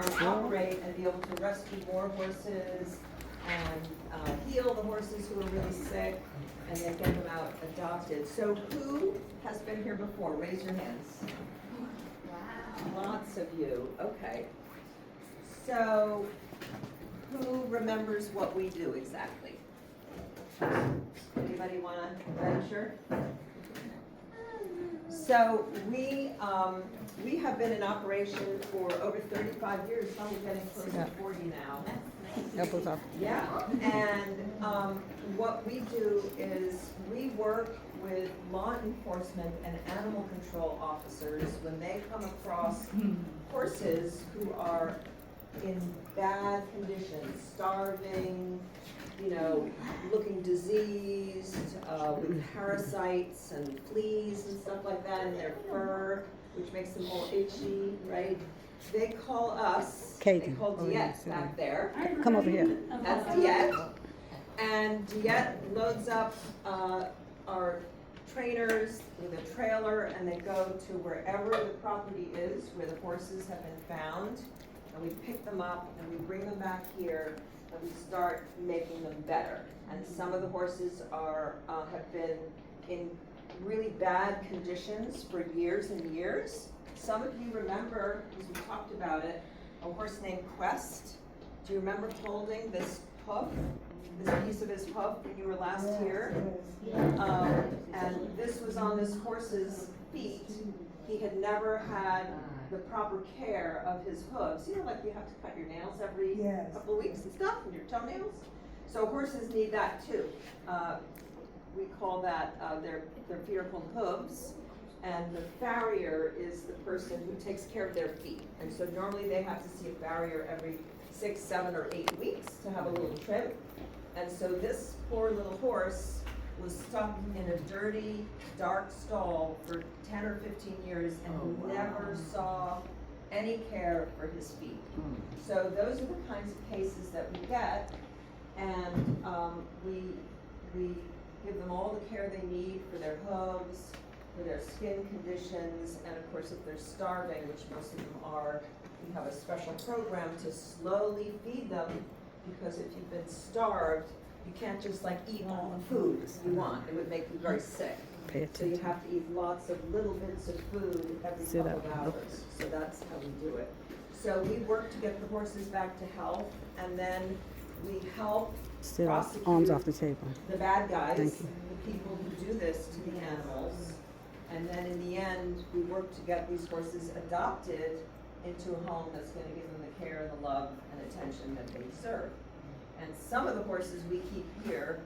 to operate and be able to rescue more horses and heal the horses who are really sick and then get them out adopted. So who has been here before? Raise your hands. Wow. Lots of you, okay. So who remembers what we do exactly? Anybody wanna venture? So we have been in operation for over 35 years, probably getting close to 40 now. Elbows off. Yeah, and what we do is we work with law enforcement and animal control officers when they come across horses who are in bad conditions, starving, you know, looking diseased, with parasites and fleas and stuff like that in their fur, which makes them all itchy, right? They call us, they Katie. call Oh, Diet yeah, see back there. Come over here. That's Diet. And Diet loads up our trainers with a trailer and they go to wherever the property is, where the horses have been found. And we pick them up and we bring them back here and we start making them better. And some of the horses have been in really bad conditions for years and years. Some of you remember, because we talked about it, a horse named Quest. Do you remember holding this hoof, this piece of his hoof when you were last here? And this was on this horse's feet. He had never had the proper care of his hooves. You know, like you have to cut your nails every couple of weeks and stuff, and your toenails. So horses need that too. We call that, their feet are called hooves. And the farrier is the person who takes care of their feet. And so normally they have to see a farrier every 6, 7, or 8 weeks to have a little trim. And so this poor little horse was stuck in a dirty, dark stall for 10 or 15 years and never saw any care for his feet. So those are the kinds of cases that we get, and we give them all the care they need for their hooves, for their skin conditions, and of course if they're starving, which most of them are, we have a special program to slowly feed them, because if you've been starved, you can't just like eat all the food you want. It would make you very sick. Pay So you attention. have to eat lots of little bits of food every Sit couple up. of hours. So that's how we do it. So we work to get the horses back to health, and then we help Sit up. prosecute Arms off the table. the bad guys, Thank you. the people who do this to the animals. And then in the end, we work to get these horses adopted into a home that's gonna give them the care and the love and attention that they deserve. And some of the horses we keep here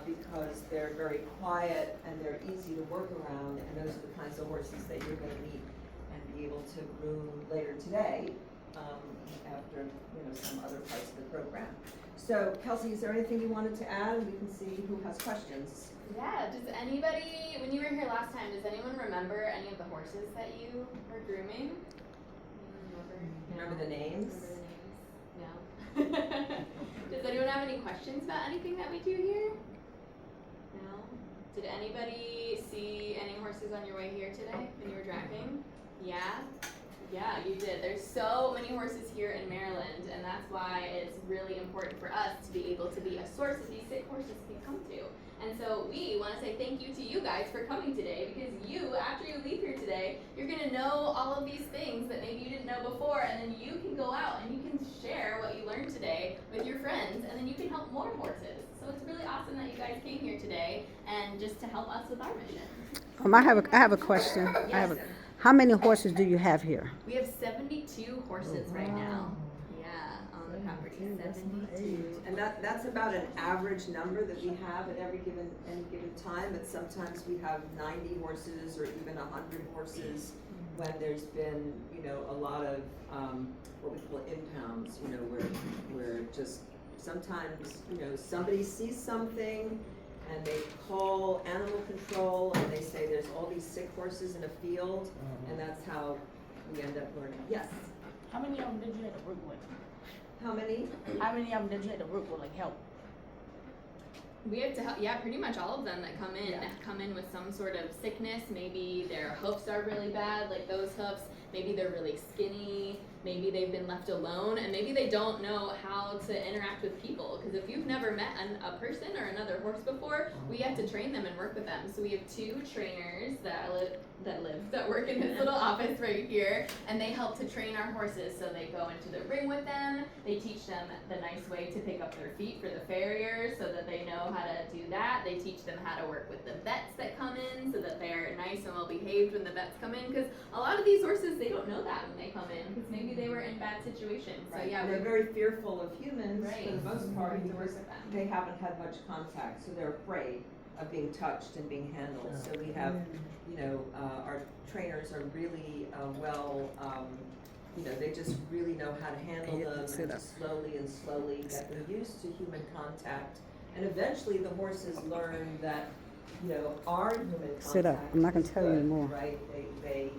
because they're very quiet and they're easy to work around, and those are the kinds of horses that you're gonna meet and be able to groom later today, after, some other parts of the program. So Kelsey, is there anything you wanted to add? We can see who has questions. Yeah, does anybody, when you were here last time, does anyone remember any of the horses that you were grooming? Remember the names? Remember the names? No. Does anyone have any questions about anything that we do here? No? Did anybody see any horses on your way here today when you were driving? Yeah? Yeah, you did. There's so many horses here in Maryland, and that's why it's really important for us to be able to be a source that these sick horses can come to. And so we want to say thank you to you guys for coming today, because you, after you leave here today, you're going to know all of these things that maybe you didn't know before, and then you can go out and you can share what you learned today with your friends, and then you can help more horses. So it's really awesome that you guys came here today and just to help us with our mission. I have a question. Yes. How many horses do you have here? We have 72 horses right now. Yeah, on the property. 72. And that's about an average number that we have at any given time. And sometimes we have 90 horses or even 100 horses when there's been, a lot of what we call impounds, where just sometimes, somebody sees something and they call animal control and they say there's all these sick horses in a field, and that's how we end up learning. Yes? How many of them did you have to work with? How many? How many of them did you have to work with, like help? We have to help, yeah, pretty much all of them that come in with some sort of sickness. Maybe their hoofs are really bad, like those hoofs. Maybe they're really skinny. maybe they've been left alone, and maybe they don't know how to interact with people. Because if you've never met a person or another horse before, we have to train them and work with them. So we have 2 trainers that work in this little office right here, and they help to train our horses. So they go into the ring with them. They teach them the nice way to pick up their feet for the farriers, so that they know how to do that. They teach them how to work with the vets that come in, so that they're nice and well behaved when the vets come in. Because a lot of these horses, they don't know that when they come in, because maybe they were in bad situations. So Right. yeah, And they're very fearful of humans Right. for the most part, to work because with them. they haven't had much contact, so they're afraid of being touched and being handled. So we have, you know, our trainers are really they just really know how to handle them Sit and up. to slowly get them used to human contact. And eventually the horses learn that, you know, our human contact Sit up. I'm not gonna is tell you good, anymore. Right? They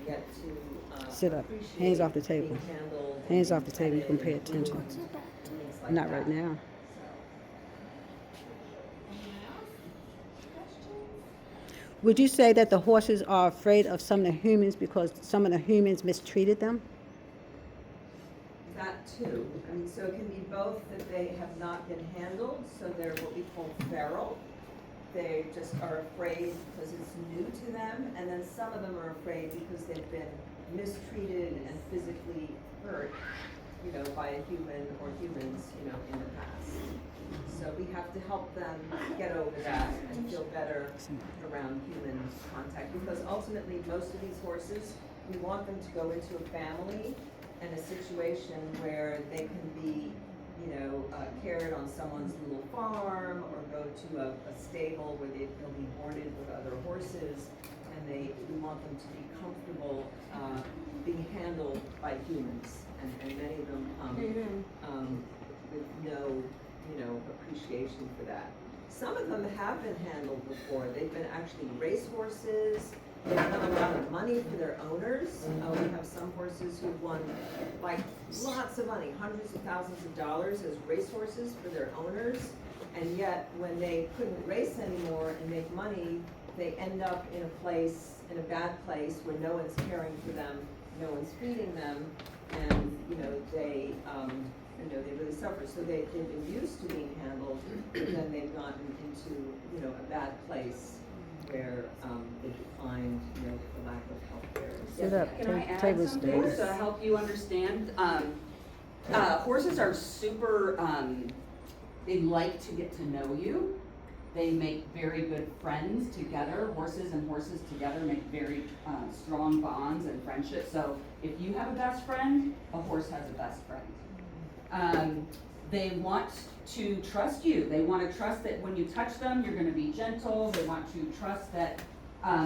get to Sit up. appreciate Hands off the table. being handled and Hands off being the table. You can pay petted and attention. groomed and things like Not that. right now. Anyone else? Questions? Would you say that the horses are afraid of some of the humans because some of the humans mistreated them? That too. I mean, so it can be both that they have not been handled, so they're what we call feral. They just are afraid because it's new to them, and then some of them are afraid because they've been mistreated and physically hurt, you know, by a human or humans, you know, in the past. So we have to help them get over that and feel better around human contact, because ultimately, most of these horses, we want them to go into a family and a situation where they can be, you know, cared on someone's little farm, or go to a stable where they'll be boarded with other horses, and we want them to be comfortable being handled by humans, and many of them with no, you know, appreciation for that. Some of them have been handled before. They've been actually race horses. They've won a lot of money for their owners. We have some horses who've won like lots of money, hundreds of thousands of dollars as race horses for their owners. And yet, when they couldn't race anymore and make money, they end up in a bad place where no one's caring for them, no one's feeding them, and they really suffer. So they've been used to being handled, but then they've gotten into a bad place where they find the lack of health care. Sit up. Can I add Tables something down. to help you understand? Horses are super, they like to get to know you. They make very good friends together. Horses and horses together make very strong bonds and friendships. So if you have a best friend, a horse has a best friend. They want to trust you. They want to trust that when you touch them, you're going to be gentle. They want to trust that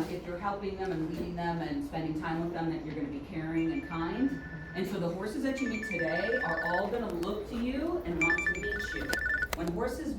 if you're helping them and leading them and spending time with them, that you're going to be caring and kind. And so the horses that you meet today are all going to look to you and want to meet you. When horses